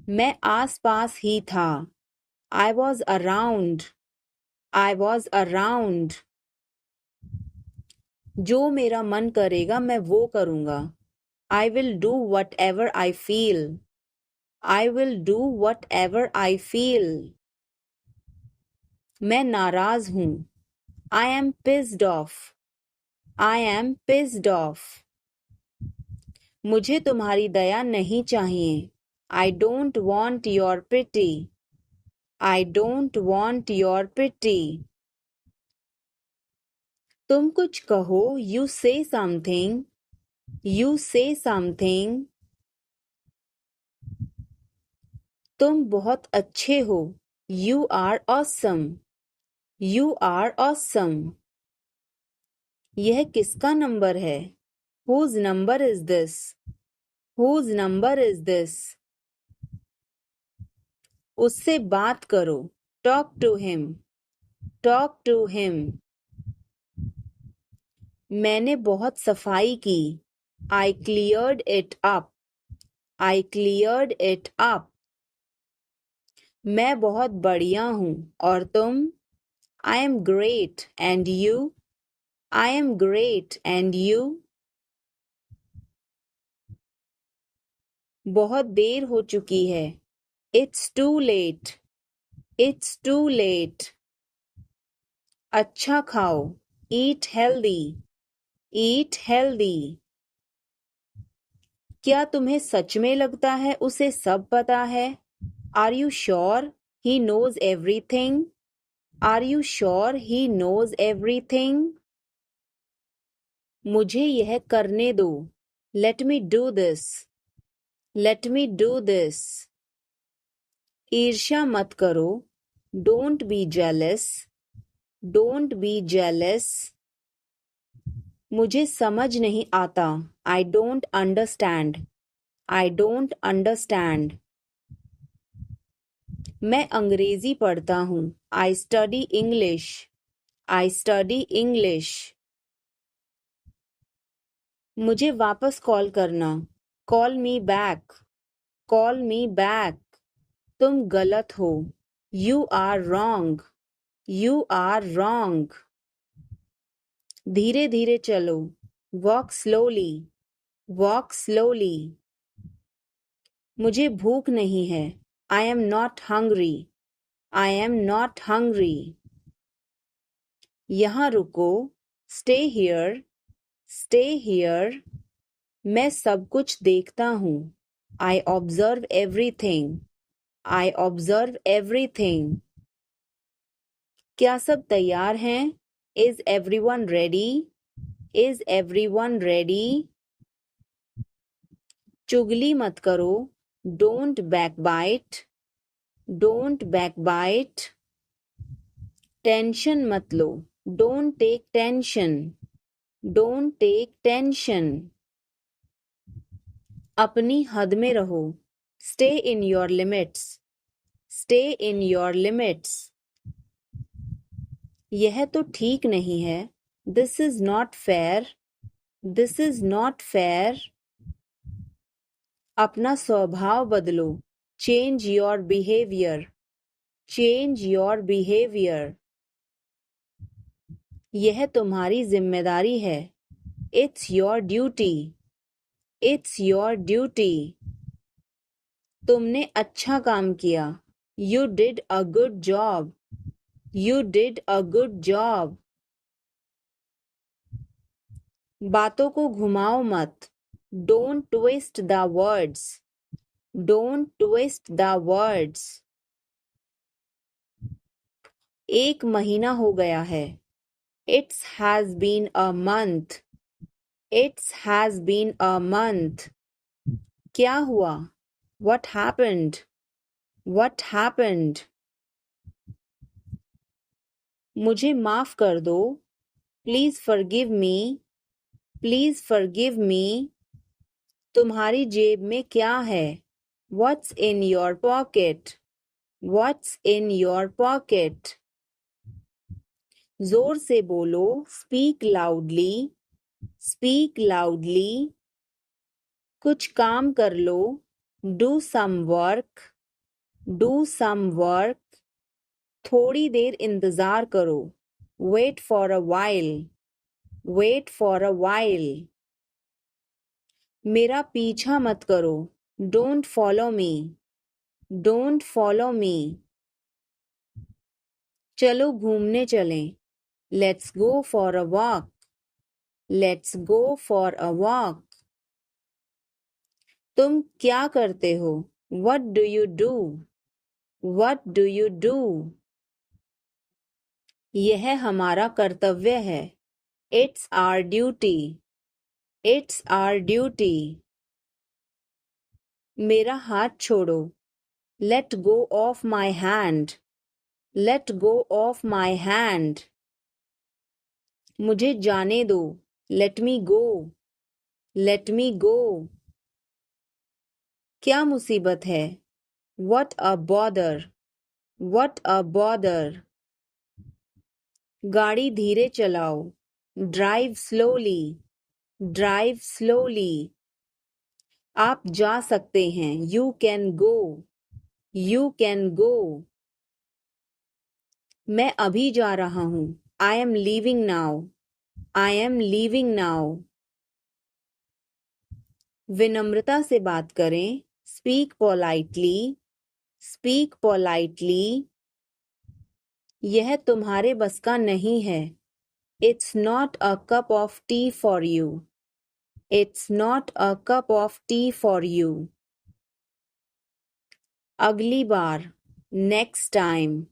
मैं आस-पास ही था. I was around. I was around. जो मेरा मन करेगा मैं वो करूँगा. I will do whatever I feel. I will do whatever I feel. मैं नाराज हूँ. I am pissed off. I am pissed off. मुझे तुम्हारी दया नहीं चाहिए. I don't want your pity. I don't want your pity. तुम कुछ कहो. You say something. You say something. तुम बहुत अच्छे हो. You are awesome. You are awesome. यह किसका नंबर है? Whose number is this? Whose number is this? उससे बात करो. Talk to him. Talk to him. मैंने बहुत सफाई की. I cleared it up. I cleared it up. मैं बहुत बढ़िया हूँ. और तुम? I am great. And you? I am great. And you? बहुत देर हो चुकी है। It's too late. It's too late. अच्छा खाओ। Eat healthy. Eat healthy. क्या तुम्हें सच में लगता है उसे सब पता है? Are you sure he knows everything? Are you sure he knows everything? मुझे यह करने दो। Let me do this. Let me do this. ईर्ष्या मत करो। Don't be jealous. Don't be jealous. मुझे समझ नहीं आता। I don't understand. I don't understand. मैं अंग्रेजी पढ़ता हूँ। I study English. I study English. मुझे वापस कॉल करना। Call me back. Call me back. तुम गलत हो। You are wrong. You are wrong. धीरे धीरे चलो। Walk slowly. Walk slowly. मुझे भूख नहीं है। I am not hungry. I am not hungry. यहाँ रुको। Stay here. Stay here. मैं सब कुछ देखता हूँ। I observe everything. I observe everything. क्या सब तैयार हैं? Is everyone ready? Is everyone ready? चुगली मत करो। Don't backbite. Don't backbite. Tension मत लो। Don't take tension. Don't take tension. अपनी हद में रहो। Stay in your limits. Stay in your limits. यह तो ठीक नहीं है। This is not fair. This is not fair. अपना स्वभाव बदलो। Change your behavior. Change your behavior. यह तुम्हारी जिम्मेदारी है। It's your duty. It's your duty. तुमने अच्छा काम किया। You did a good job. You did a good job. बातों को घुमाओ मत। Don't twist the words. Don't twist the words. एक महीना हो गया है। It has been a month. It has been a month. क्या हुआ? What happened? What happened? मुझे माफ कर दो। Please forgive me. Please forgive me. तुम्हारी जेब में क्या है? What's in your pocket? What's in your pocket? जोर से बोलो। Speak loudly. Speak loudly. कुछ काम कर लो। Do some work. Do some work. थोड़ी देर इंतजार करो। Wait for a while. Wait for a while. मेरा पीछा मत करो। Don't follow me. Don't follow me. चलो घूमने चलें। Let's go for a walk. Let's go for a walk. तुम क्या करते हो? What do you do? What do you do? यह हमारा कर्तव्य है। It's our duty. It's our duty. मेरा हाथ छोड़ो। Let go of my hand. Let go of my hand. मुझे जाने दो। Let me go. Let me go. क्या मुसीबत है? What a bother. What a bother. गाड़ी धीरे चलाओ। Drive slowly. Drive slowly. आप जा सकते हैं। You can go. You can go. मैं अभी जा रहा हूँ। I am leaving now. I am leaving now. विनम्रता से बात करें। Speak politely. Speak politely. यह तुम्हारे बस का नहीं है. It's not a cup of tea for you. It's not a cup of tea for you. अगली बार. Next time.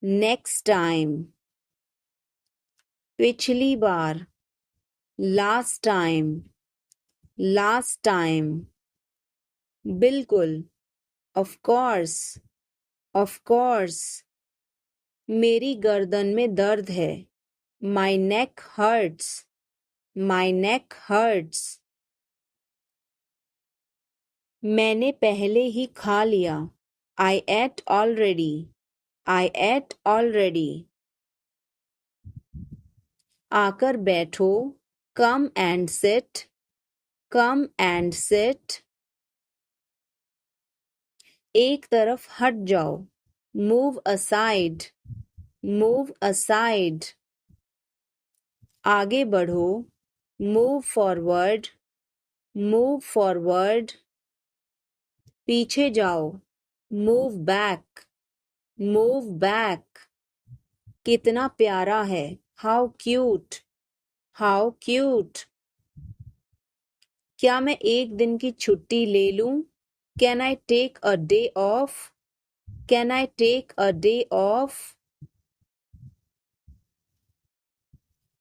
Next time. पिछली बार. Last time. Last time. बिल्कुल. Of course. Of course. मेरी गर्दन में दर्द है. My neck hurts. My neck hurts. मैंने पहले ही खा लिया. I ate already. I ate already. आकर बैठो. Come and sit. Come and sit. एक तरफ हट जाओ. Move aside. Move aside. आगे बढ़ो. Move forward. Move forward. पीछे जाओ. Move back. Move back. कितना प्यारा है. How cute. How cute. क्या मैं एक दिन की छुट्टी ले लूं? Can I take a day off? Can I take a day off?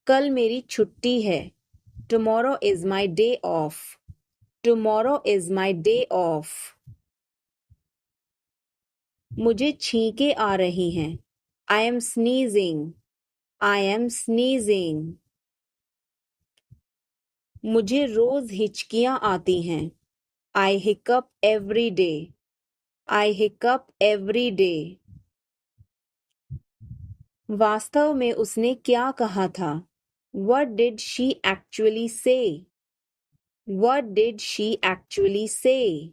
कल मेरी छुट्टी है. Tomorrow is my day off. Tomorrow is my day off. मुझे छींकें आ रही हैं. I am sneezing. I am sneezing. मुझे रोज हिचकियां आती हैं. I hiccup every day. I hiccup every day. वास्तव में उसने क्या कहा था? What did she actually say? What did she actually say?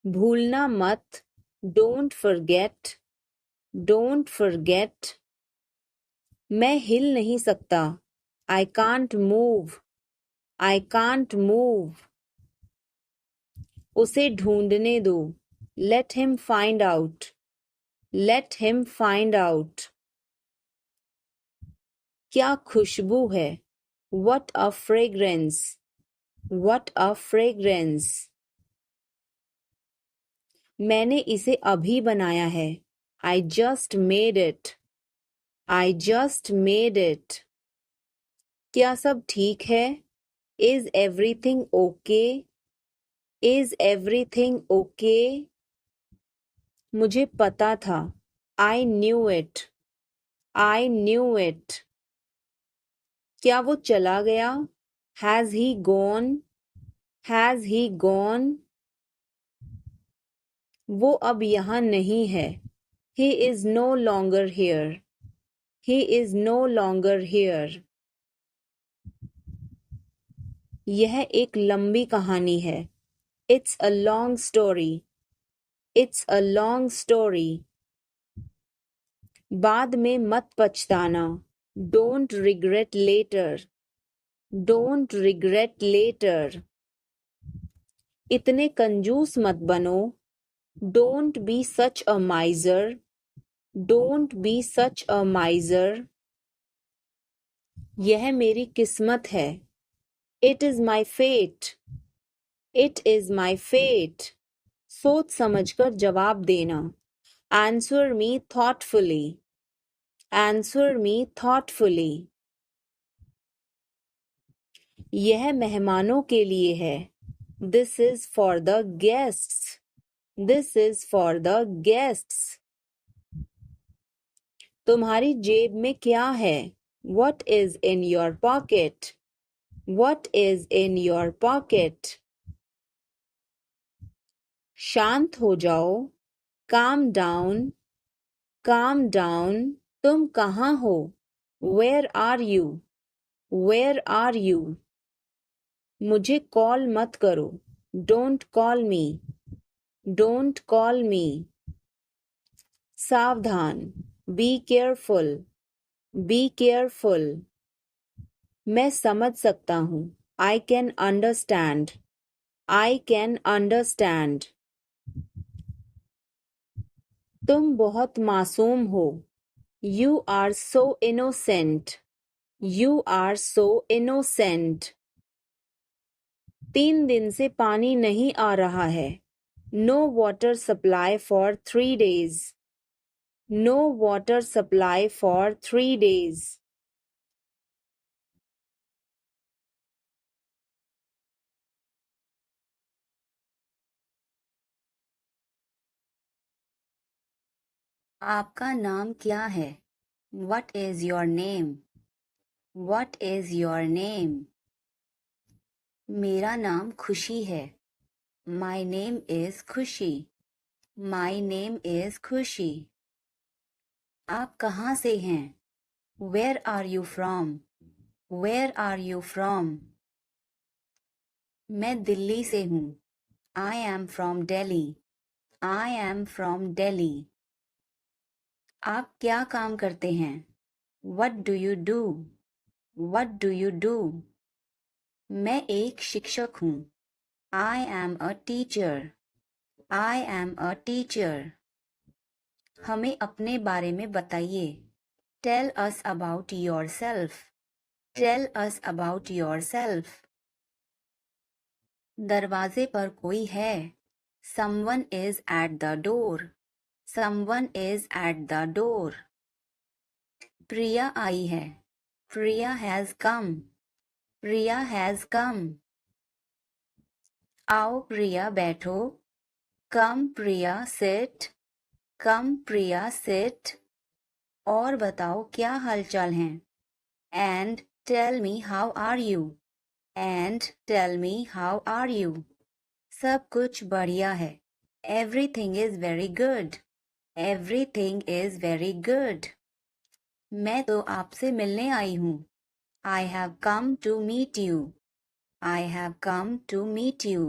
भूलना मत. Don't forget. Don't forget. मैं हिल नहीं सकता. I can't move. I can't move. उसे ढूंढने दो. Let him find out. Let him find out. क्या खुशबू है. What a fragrance. What a fragrance. मैंने इसे अभी बनाया है. I just made it. I just made it. क्या सब ठीक है? Is everything okay? Is everything okay? मुझे पता था. I knew it. I knew it. क्या वो चला गया? Has he gone? Has he gone? वो अब यहाँ नहीं है. He is no longer here. He is no longer here. यह एक लंबी कहानी है. It's a long story. It's a long story. बाद में मत पछताना. Don't regret later. Don't regret later. इतने कंजूस मत बनो. Don't be such a miser. Don't be such a miser. यह मेरी किस्मत है. It is my fate. It is my fate. सोच समझकर जवाब देना. Answer me thoughtfully. Answer me thoughtfully. यह मेहमानों के लिए है. This is for the guests. This is for the guests. तुम्हारी जेब में क्या है? What is in your pocket? What is in your pocket? शांत हो जाओ. Calm down. Calm down. तुम कहाँ हो? Where are you? Where are you? मुझे कॉल मत करो. Don't call me. Don't call me. सावधान. Be careful. Be careful. मैं समझ सकता हूँ. I can understand. I can understand. तुम बहुत मासूम हो. You are so innocent. You are so innocent. 3 दिन से पानी नहीं आ रहा है. No water supply for 3 days. No water supply for 3 days. आपका नाम क्या है? What is your name? What is your name? मेरा नाम खुशी है. My name is खुशी. My name is खुशी. आप कहाँ से हैं? Where are you from? Where are you from? मैं दिल्ली से हूँ. I am from Delhi. I am from Delhi. आप क्या काम करते हैं? What do you do? What do you do? मैं एक शिक्षक हूँ. I am a teacher. I am a teacher. हमें अपने बारे में बताइए. Tell us about yourself. Tell us about yourself. दरवाजे पर कोई है. Someone is at the door. Someone is at the door. प्रिया आई है. Priya has come. Priya has come. आओ प्रिया बैठो. Come Priya sit. Come Priya sit. और बताओ क्या हालचाल हैं. And tell me how are you. And tell me how are you. सब कुछ बढ़िया है. Everything is very good. Everything is very good. मैं तो आपसे मिलने आई हूँ. I have come to meet you. I have come to meet you.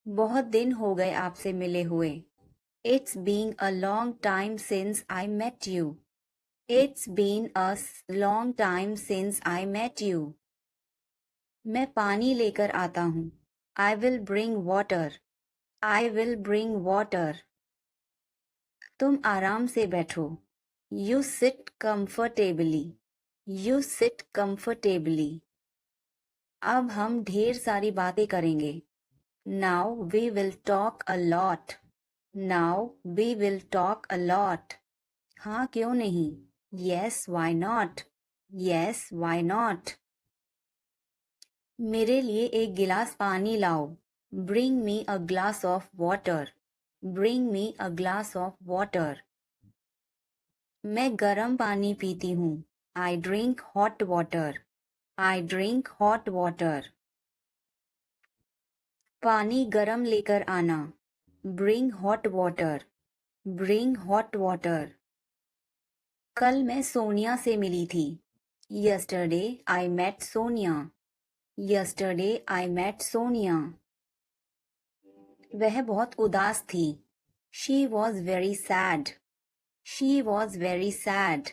बहुत दिन हो गए आपसे मिले हुए. It's been a long time since I met you. It's been a long time since I met you. मैं पानी लेकर आता हूँ. I will bring water. I will bring water. तुम आराम से बैठो. You sit comfortably. You sit comfortably. अब हम ढेर सारी बातें करेंगे. Now we will talk a lot. Now we will talk a lot. हाँ क्यों नहीं? Yes, why not? Yes, why not? मेरे लिए एक गिलास पानी लाओ. Bring me a glass of water. Bring me a glass of water. मैं गर्म पानी पीती हूँ. I drink hot water. I drink hot water. पानी गर्म लेकर आना. Bring hot water. Bring hot water. कल मैं सोनिया से मिली थी. Yesterday I met Sonia. Yesterday I met Sonia. वह बहुत उदास थी. She was very sad. She was very sad.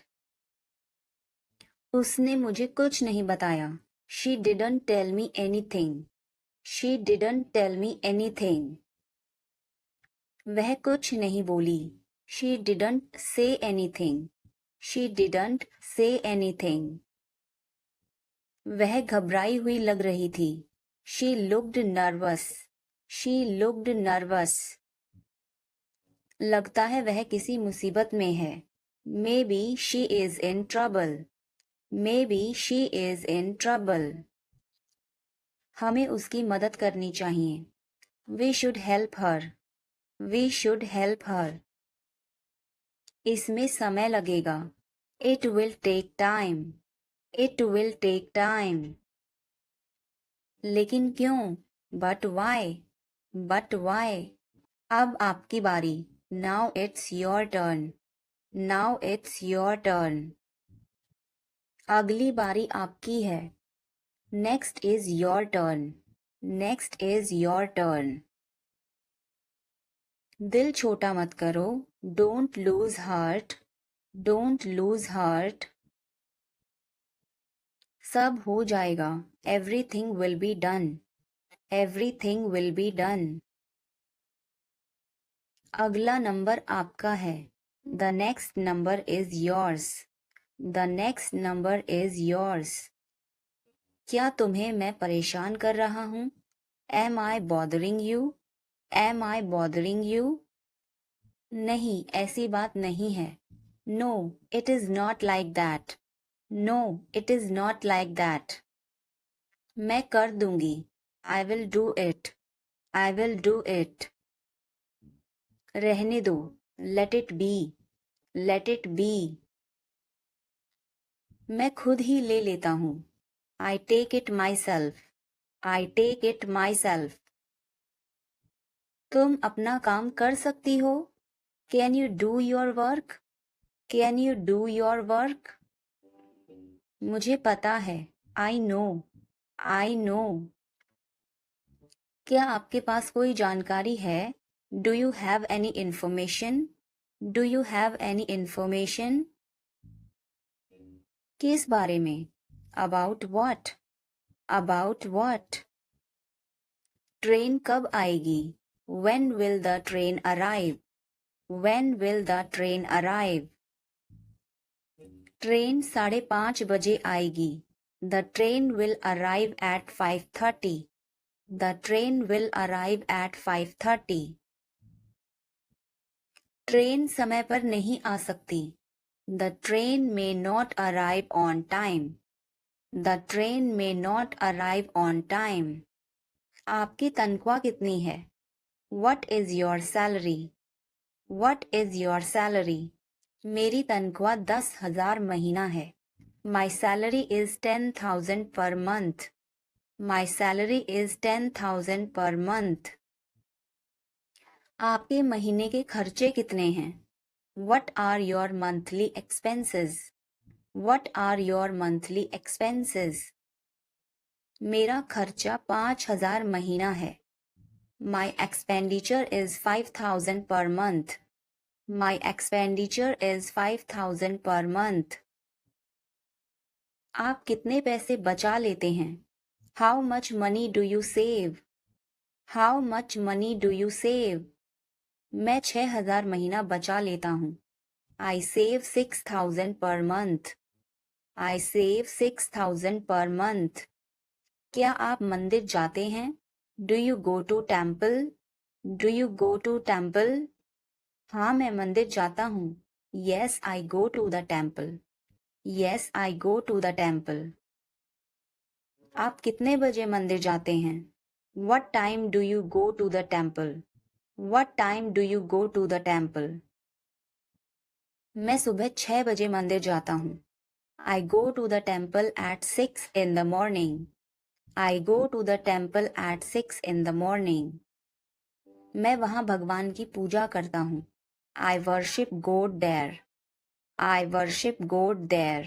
उसने मुझे कुछ नहीं बताया. She didn't tell me anything. She didn't tell me anything. वह कुछ नहीं बोली. She didn't say anything. She didn't say anything. वह घबराई हुई लग रही थी. She looked nervous. She looked nervous. लगता है वह किसी मुसीबत में है. Maybe she is in trouble. Maybe she is in trouble. हमें उसकी मदद करनी चाहिए. We should help her. We should help her. इसमें समय लगेगा. It will take time. It will take time. लेकिन क्यों? But why? But why? अब आपकी बारी. Now it's your turn. Now it's your turn. अगली बारी आपकी है. Next is your turn. Next is your turn. दिल छोटा मत करो. Don't lose heart. Don't lose heart. सब हो जाएगा। Everything will be done. Everything will be done. अगला नंबर आपका है। The next number is yours. The next number is yours. क्या तुम्हें मैं परेशान कर रहा हूँ? Am I bothering you? Am I bothering you? नहीं, ऐसी बात नहीं है। No, it is not like that. No, it is not like that. मैं कर दूंगी। I will do it. I will do it. रहने दो। Let it be. Let it be. मैं खुद ही ले लेता हूँ। I take it myself. I take it myself. तुम अपना काम कर सकती हो? Can you do your work? Can you do your work? मुझे पता है। I know. I know. क्या आपके पास कोई जानकारी है? Do you have any information? Do you have any information? किस बारे में? About what? About what? Train कब आएगी? When will the train arrive? When will the train arrive? Train 5:30 बजे आएगी। The train will arrive at 5:30. The train will arrive at 5:30. Train समय पर नहीं आ सकती। The train may not arrive on time. The train may not arrive on time. आपकी तनख्वाह कितनी है? What is your salary? What is your salary? मेरी तनख्वाह 10,000 महीना है। My salary is 10,000 per month. My salary is 10,000 per month. आपके महीने के खर्चे कितने हैं? What are your monthly expenses? What are your monthly expenses? मेरा खर्चा 5,000 महीना है। My expenditure is 5,000 per month. My expenditure is 5,000 per month. आप कितने पैसे बचा लेते हैं? How much money do you save? How much money do you save? मैं 6,000 महीना बचा लेता हूँ। I save 6,000 per month. I save 6,000 per month. क्या आप मंदिर जाते हैं? Do you go to temple? Do you go to temple? हाँ, मैं मंदिर जाता हूँ। Yes, I go to the temple. Yes, I go to the temple. आप कितने बजे मंदिर जाते हैं? What time do you go to the temple? What time do you go to the temple? मैं सुबह 6 बजे मंदिर जाता हूँ। I go to the temple at 6 in the morning. I go to the temple at 6 in the morning. मैं वहाँ भगवान की पूजा करता हूँ। I worship God there. I worship God there.